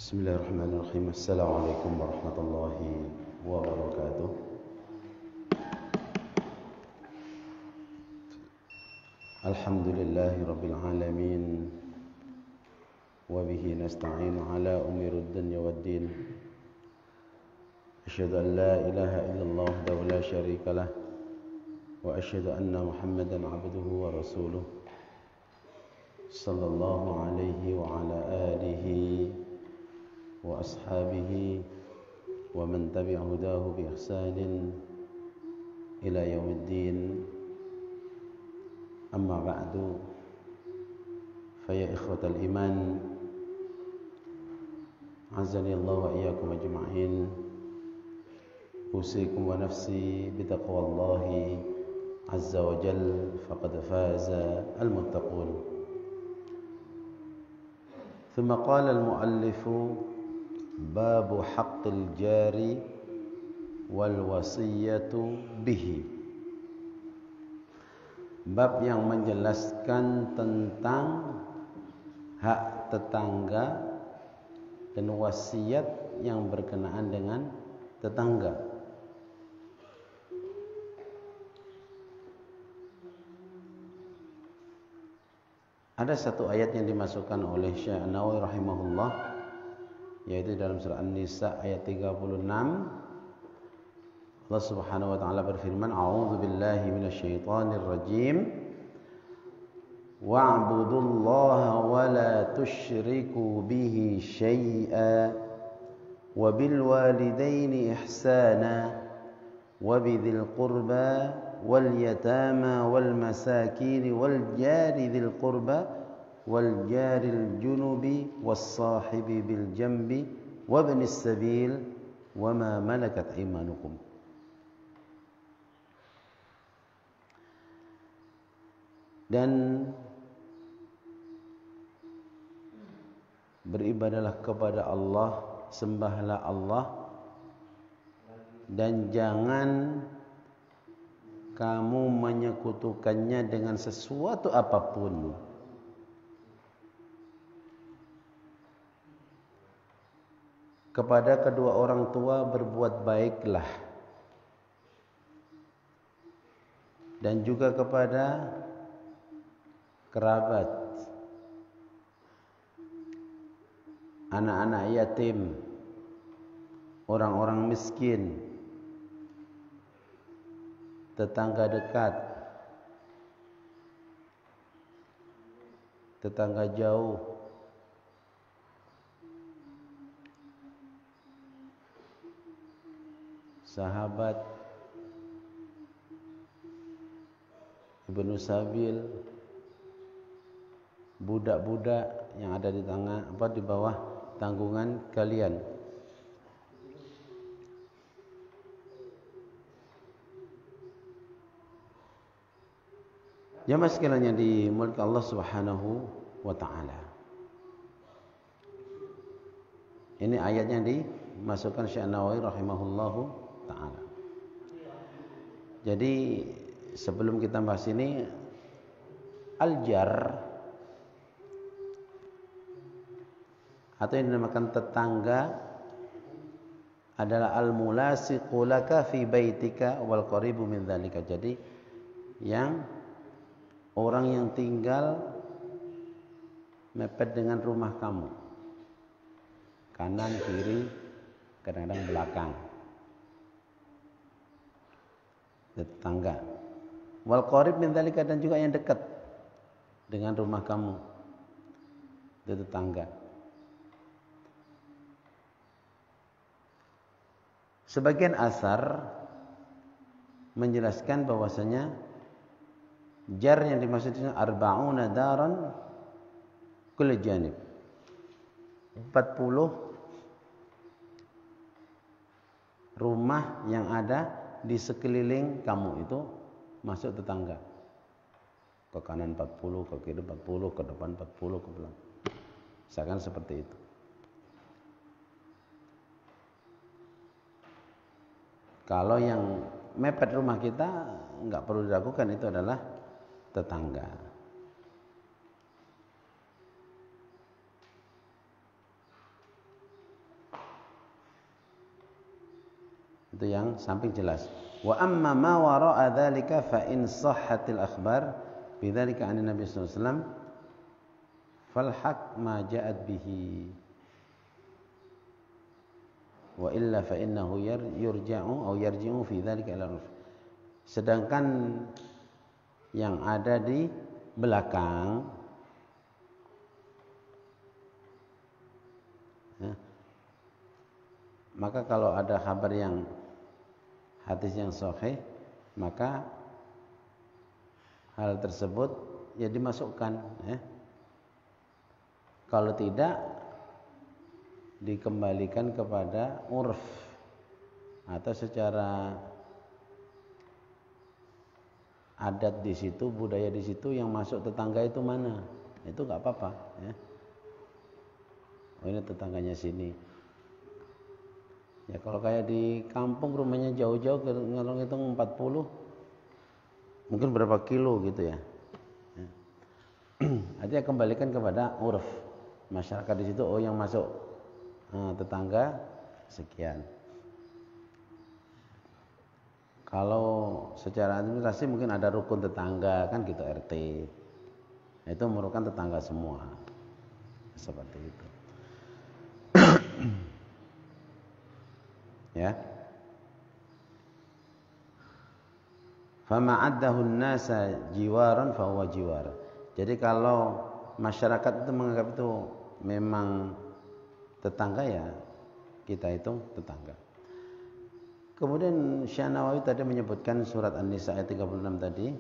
Bismillahirrahmanirrahim. Assalamualaikum warahmatullahi wabarakatuh. Alhamdulillahi rabbil alamin. Wa bihi nasta'inu ala umuri dunya waddin. Asyhadu an la ilaha illallah wa la syarika lah. Wa asyhadu anna Muhammadan abduhu wa rasuluh. Sallallahu alaihi wa ala alihi wa ashabihi wa man tabi'a hudahu bi ihsanin ila yaumiddin. Amma ba'du, fa ya ikhwatal iman, azani Allah wa iyyakum ajma'in. Usikum wa nafsi bi taqwallahi azza wa jalla, faqad faza al-muttaqun. ثم قال المؤلف باب حق الجار والوصية به. Bab yang menjelaskan tentang hak tetangga dan wasiat yang berkenaan dengan tetangga. Ada satu ayat yang dimasukkan oleh Syekh An-Nawawi rahimahullah, yaitu dalam surah An-Nisa ayat 36. Allah Subhanahu wa taala berfirman, "A'udzu billahi minasyaitonir rajim. Wa'budullaha wa la tusyriku bihi syai'a wa bil walidaini ihsana wa bidzil qurba wal yatama wal masakin wal jari dzil qurba wal jaril junubi was sahibi bil jambi wa ibnis sabil wa ma malakat aymanukum." Dan beribadalah kepada Allah, sembahlah Allah, dan jangan kamu menyekutukannya dengan sesuatu apapun. Kepada kedua orang tua berbuat baiklah, dan juga kepada kerabat, anak-anak yatim, orang-orang miskin, tetangga dekat, tetangga jauh, sahabat, ibnu sabil, budak-budak yang ada di di bawah tanggungan kalian. Jamaah sekalian yang dimuliakan Allah Subhanahu wa taala. Ini ayatnya dimasukkan Syekh Nawawi rahimahullahu taala. Jadi sebelum kita bahas ini, al-jar atau yang dinamakan tetangga adalah al-mulasiqu laka fi baitika wal qaribu min dzalika. Jadi yang orang yang tinggal mepet dengan rumah kamu, kanan, kiri, kadang-kadang belakang, tetangga. Wal qarib min dzalika, dan juga yang dekat dengan rumah kamu, itu tetangga. Sebagian asar menjelaskan bahwasanya jar yang dimaksudkan arba'una daran kull janib, 40 rumah yang ada di sekeliling kamu itu masuk tetangga. Ke kanan 40, ke kiri 40, ke depan 40, ke belakang. Misalkan seperti itu. Kalau yang mepet rumah kita enggak perlu diragukan, itu adalah tetangga. Itu yang samping jelas. Wa amma ma wara'a dzalika fa in sahhatil akhbar bidzalika 'an Nabi sallallahu alaihi wasallam fal haq ma ja'at bihi wa illa fa innahu yarji'u fi dzalika ila urf. Sedangkan yang ada di belakang ya, maka kalau ada kabar yang hadis yang sahih, maka hal tersebut ya dimasukkan ya. Kalau tidak, dikembalikan kepada urf atau secara adat di situ, budaya di situ, yang masuk tetangga itu mana, itu nggak apa-apa ya. Oh, ini tetangganya sini ya. Kalau kayak di kampung rumahnya jauh-jauh, kalau ngitung 40 mungkin berapa kilo gitu ya. Artinya kembalikan kepada urf masyarakat di situ. Oh, yang masuk tetangga sekian. Kalau secara administrasi mungkin ada rukun tetangga kan gitu, RT. Itu merupakan tetangga semua. Seperti itu. Ya. Fama addahu an-nasa jiwaran fa huwa jiwar. Jadi kalau masyarakat itu menganggap itu memang tetangga, ya kita hitung tetangga. Kemudian Syekh Nawawi tadi menyebutkan surat An-Nisa ayat 36 tadi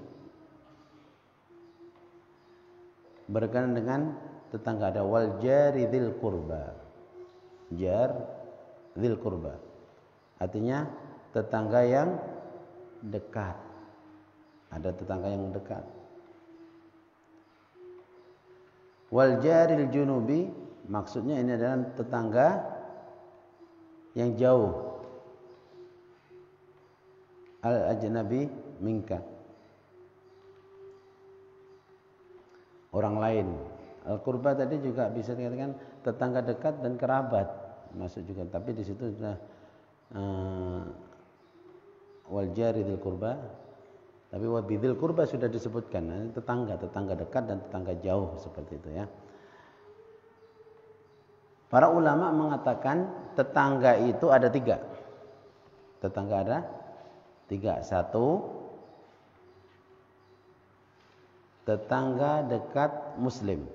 berkenaan dengan tetangga, ada wal jari dzil qurba. Jar dzil qurba artinya tetangga yang dekat. Ada tetangga yang dekat. Wal jaril junubi maksudnya ini adalah tetangga yang jauh. Al ajnabi minka, orang lain. Al qurba tadi juga bisa dikatakan tetangga dekat dan kerabat masuk juga, tapi di situ sudah wal jari dzil qurba, tapi wa bidzil qurba sudah disebutkan. Nah, tetangga dekat dan tetangga jauh seperti itu ya. Para ulama mengatakan tetangga itu ada 3. Tetangga ada 3. 1, tetangga dekat muslim.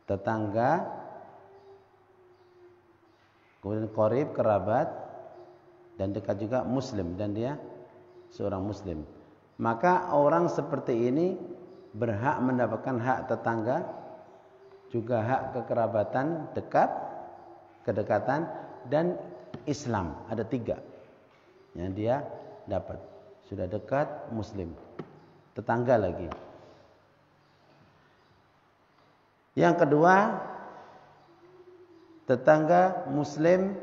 Tetangga, kemudian qarib, kerabat, dan dekat juga muslim, dan dia seorang muslim. Maka orang seperti ini berhak mendapatkan hak tetangga, juga hak kekerabatan dekat, kedekatan, dan Islam. Ada 3 yang dia dapat. Sudah dekat, muslim, tetangga lagi. Yang kedua, tetangga muslim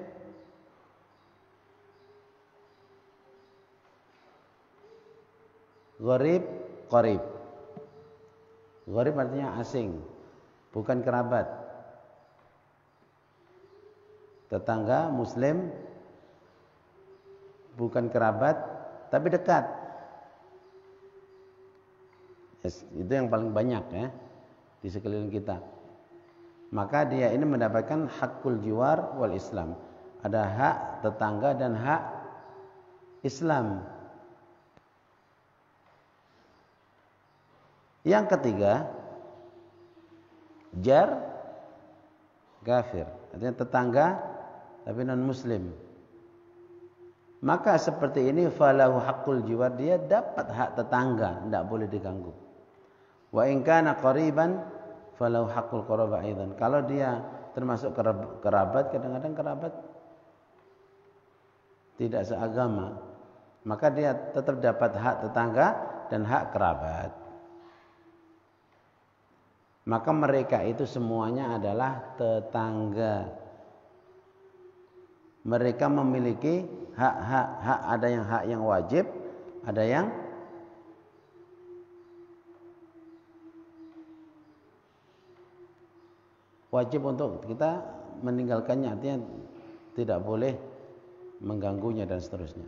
gharib, qarib. Gharib artinya asing, bukan kerabat. Tetangga muslim bukan kerabat tapi dekat. Yes, itu yang paling banyak ya di sekeliling kita. Maka dia ini mendapatkan hakul jiwar wal Islam. Ada hak tetangga dan hak Islam. Yang ketiga, jar kafir, artinya tetangga tapi non muslim. Maka seperti ini falahu hakul jiwar, dia dapat hak tetangga, tidak boleh diganggu. Wa in kana qariban falahu hakul qarabah aidan. Kalau dia termasuk kerabat, kadang-kadang kerabat tidak seagama, maka dia tetap dapat hak tetangga dan hak kerabat. Maka mereka itu semuanya adalah tetangga. Mereka memiliki hak, ada yang hak yang wajib, ada yang wajib untuk kita meninggalkannya. Artinya tidak boleh mengganggunya dan seterusnya.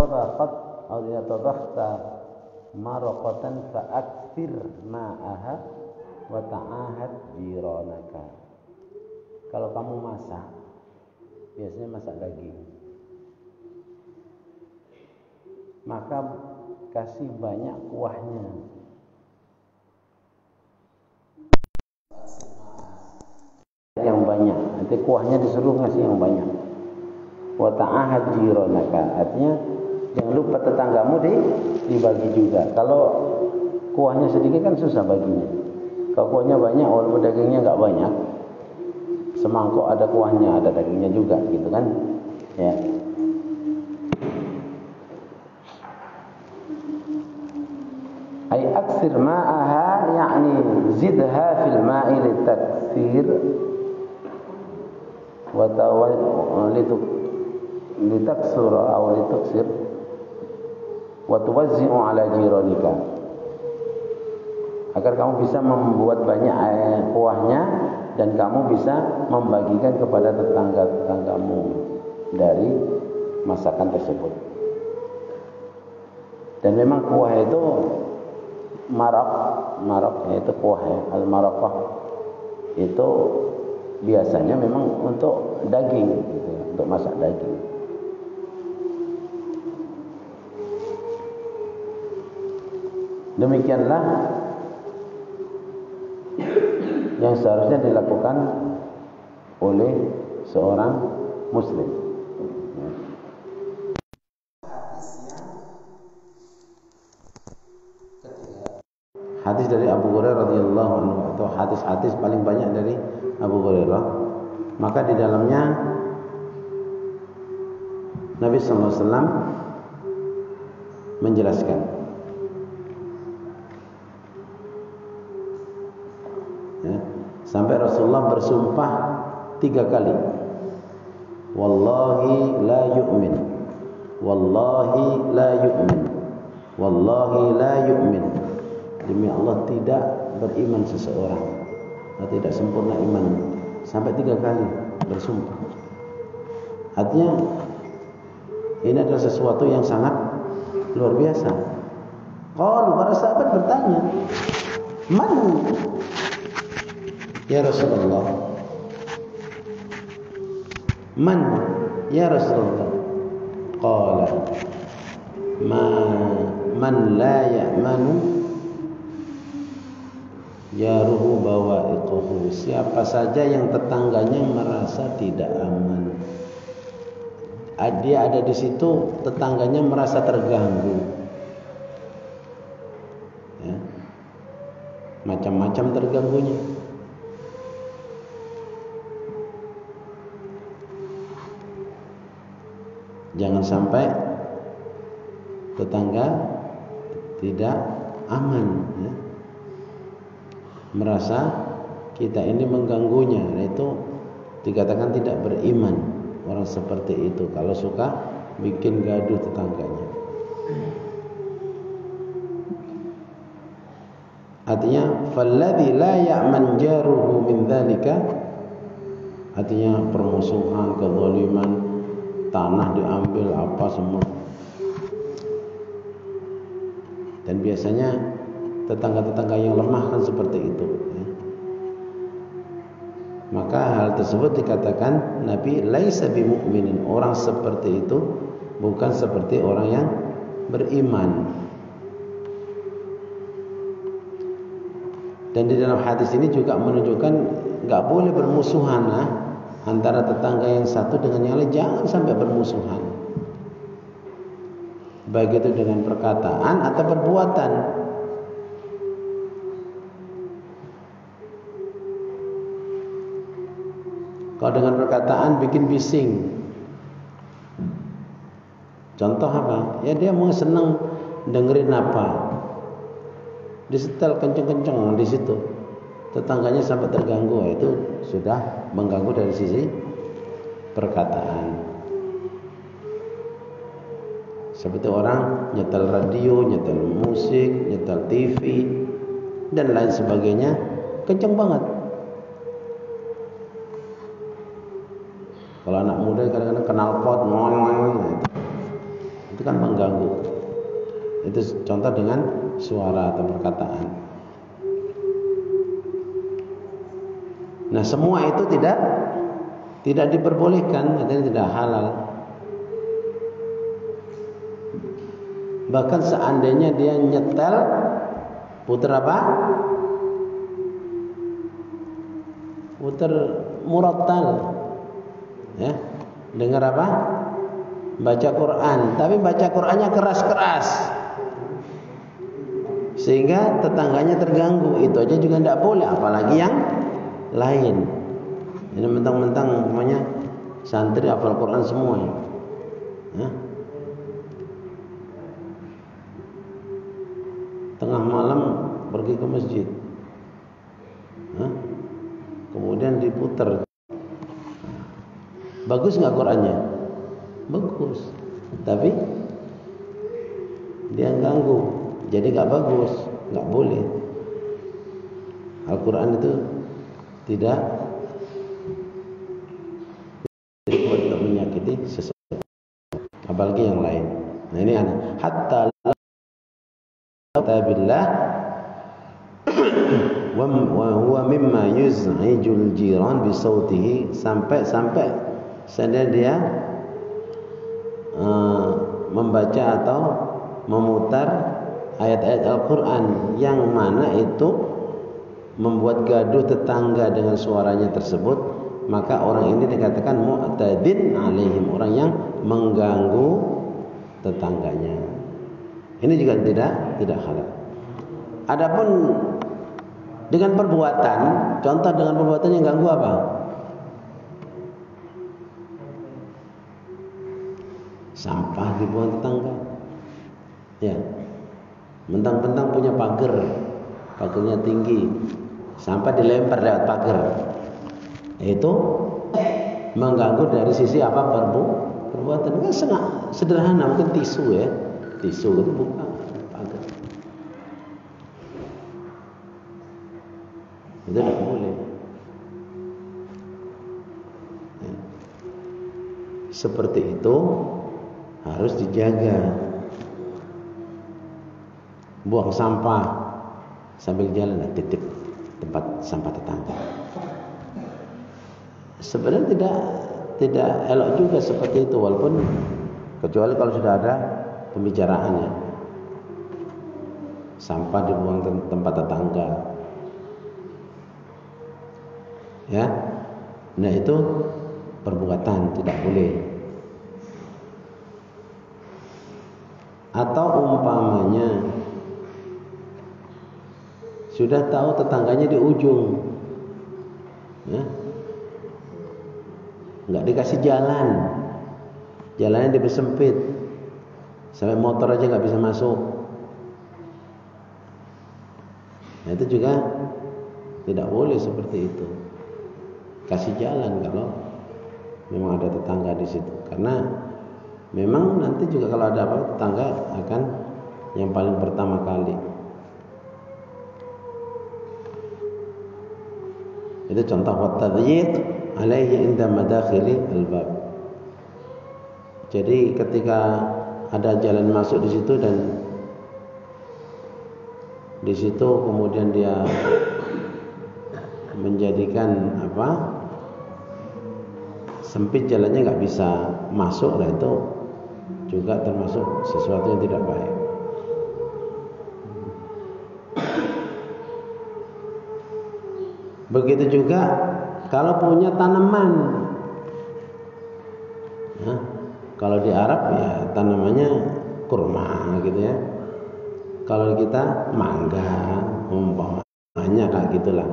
Tadakhat atau idza tadakhta maraqatan fa'akthir ma'aha wa ta'ahad jiranaka. Kalau kamu masak, biasanya masak daging, maka kasih banyak kuahnya. Yang banyak, nanti kuahnya disuruh ngasih yang banyak. Wa ta'ahad jiranaka, artinya jangan lupa tetanggamu dibagi juga. Kalau kuahnya sedikit kan susah baginya. Kalau kuahnya banyak, walaupun dagingnya enggak banyak, semangkok ada kuahnya, ada dagingnya juga, gitu kan? Ya. Ay aktsir ma'aha, yakni zidha fil ma'i litakthir wa litaksura aw lituksir wa tuwazzi'u ala jiranika, agar kamu bisa membuat banyak kuahnya dan kamu bisa membagikan kepada tetangga-tetanggamu dari masakan tersebut. Dan memang kuah itu marak yaitu kuah ya, al-maraqah itu biasanya memang untuk daging gitu ya, untuk masak daging. Demikianlah yang seharusnya dilakukan oleh seorang muslim. Hadis dari Abu Hurairah radhiyallahu anhu, atau hadis-hadis paling banyak dari Abu Hurairah, maka di dalamnya Nabi sallallahu alaihi wasallam menjelaskan ya, sampai Rasulullah bersumpah 3 kali, wallahi la yu'min, wallahi la yu'min, wallahi la yu'min. Demi Allah tidak beriman seseorang, atau tidak sempurna iman, sampai 3 kali bersumpah. Artinya ini adalah sesuatu yang sangat luar biasa. Kalau para sahabat bertanya, man ya Rasulullah, man ya Rasulullah? Qala man la ya'manu jaruhu bawa'iquhu, siapa saja yang tetangganya merasa tidak aman. Dia ada di situ, tetangganya merasa terganggu. Ya. Macam-macam terganggunya. Jangan sampai tetangga tidak aman, ya, merasa kita ini mengganggunya. Nah, itu dikatakan tidak beriman orang seperti itu, kalau suka bikin gaduh tetangganya. Artinya falladzi la ya'man jaruhu min dzalika, artinya permusuhan, kezaliman, tanah diambil apa semua. Dan biasanya tetangga-tetangga yang lemah kan seperti itu, ya. Maka hal tersebut dikatakan Nabi laisa bimu'minin, orang seperti itu bukan seperti orang yang beriman. Dan di dalam hadis ini juga menunjukkan enggak boleh bermusuhan antara tetangga yang satu dengan yang lain, jangan sampai bermusuhan. Baik itu dengan perkataan atau perbuatan. Kalau dengan perkataan bikin bising. Contoh apa? Ya dia mau senang dengerin apa, disetel kenceng-kenceng di situ, tetangganya sampai terganggu, itu sudah mengganggu dari sisi perkataan. Seperti orang nyetel radio, nyetel musik, nyetel TV dan lain sebagainya, kenceng banget. Kalau anak muda kadang-kadang knalpot, itu kan mengganggu. Itu contoh dengan suara atau perkataan. Nah, semua itu tidak diperbolehkan, artinya tidak halal. Bahkan seandainya dia nyetel puter apa? Puter murattal. Ya, dengar apa? Baca Quran, tapi baca Qurannya keras-keras sehingga tetangganya terganggu. Itu aja juga tidak boleh, apalagi yang lain. Ini mentang-mentang namanya santri hafal Quran semua. Ya. Tengah malam pergi ke masjid, kemudian diputer. Bagus nggak Qurannya? Bagus, tapi dia ganggu, jadi nggak bagus, nggak boleh. Al-Quran itu tidak dibuat untuk menyakiti seseorang, apalagi yang lain. Nah ini aneh. Hatta billah wa huwa mimma yuz'ijul jiran bi sautihi, sampai seandainya dia membaca atau memutar ayat-ayat Al-Quran yang mana itu membuat gaduh tetangga dengan suaranya tersebut, maka orang ini dikatakan mu'tadin alaihim, orang yang mengganggu tetangganya. Ini juga tidak halal. Adapun dengan perbuatan, contoh dengan perbuatan yang ganggu apa? Sampah dibuang tetangga. Ya. Mentang-mentang punya pagarnya tinggi, sampah dilempar lewat pagar. Itu mengganggu dari sisi apa? Perbuatan. Kan sederhana, mungkin tisu ya. Tisu itu bukan pagar. Itu tidak boleh. Ya. Seperti itu harus dijaga. Buang sampah sambil jalan, titip tempat sampah tetangga. Sebenarnya tidak elok juga seperti itu, walaupun kecuali kalau sudah ada pembicaraannya. Sampah dibuang ke tempat tetangga. Ya. Nah, itu perbuatan tidak boleh. Atau umpamanya sudah tahu tetangganya di ujung, ya, nggak dikasih jalannya dipersempit, sampai motor aja nggak bisa masuk. Nah, itu juga tidak boleh seperti itu. Kasih jalan kalau memang ada tetangga di situ, karena memang nanti juga kalau ada apa, tetangga akan yang paling pertama kali. Itu contoh wat-tadyiq alaihi inda madakhili al-bab. Jadi ketika ada jalan masuk di situ dan di situ kemudian dia menjadikan apa? Sempit jalannya, nggak bisa masuk, nah itu juga termasuk sesuatu yang tidak baik. Begitu juga kalau punya tanaman. Nah, kalau di Arab ya tanamannya kurma gitu ya. Kalau kita mangga, umpamanya kayak gitulah.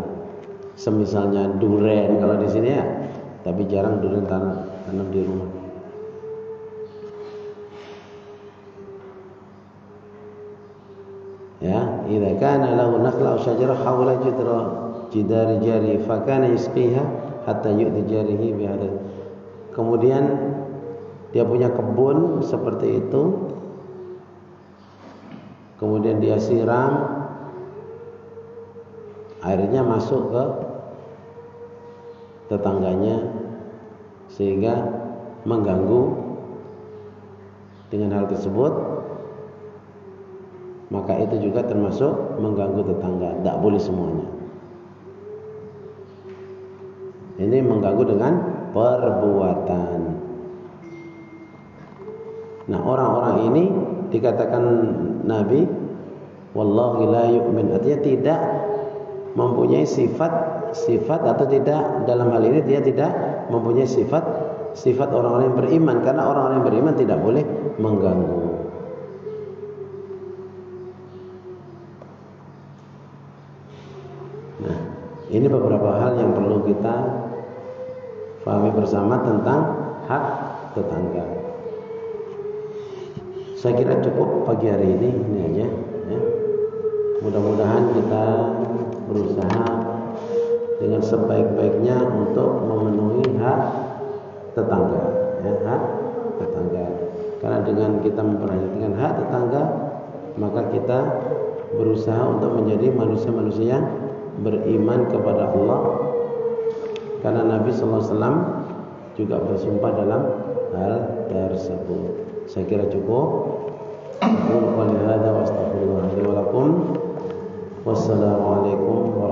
Semisalnya duren kalau di sini ya, tapi jarang duren tanam di rumah. Ya, idza kana lahu nakhla aw syajarah hawla jidari jari fakana yusqiha hatta yu'ti jarihi bihadha. Kemudian dia punya kebun seperti itu, kemudian dia siram, airnya masuk ke tetangganya sehingga mengganggu. Dengan hal tersebut maka itu juga termasuk mengganggu tetangga. Tidak boleh semuanya. Ini mengganggu dengan perbuatan. Nah, orang-orang ini dikatakan Nabi wallahi la yu'min, artinya tidak mempunyai sifat atau tidak, dalam hal ini dia tidak mempunyai sifat orang-orang yang beriman, karena orang-orang yang beriman tidak boleh mengganggu. Nah, ini beberapa hal yang perlu kita pahami bersama tentang hak tetangga. Saya kira cukup pagi hari ini aja ya. Mudah-mudahan kita berusaha dengan sebaik-baiknya untuk memenuhi hak tetangga ya, hak tetangga. Karena dengan kita memperhatikan hak tetangga, maka kita berusaha untuk menjadi manusia-manusia yang beriman kepada Allah. Karena Nabi SAW juga bersumpah dalam hal tersebut. Saya kira cukup. Wassalamualaikum warahmatullahi wabarakatuh.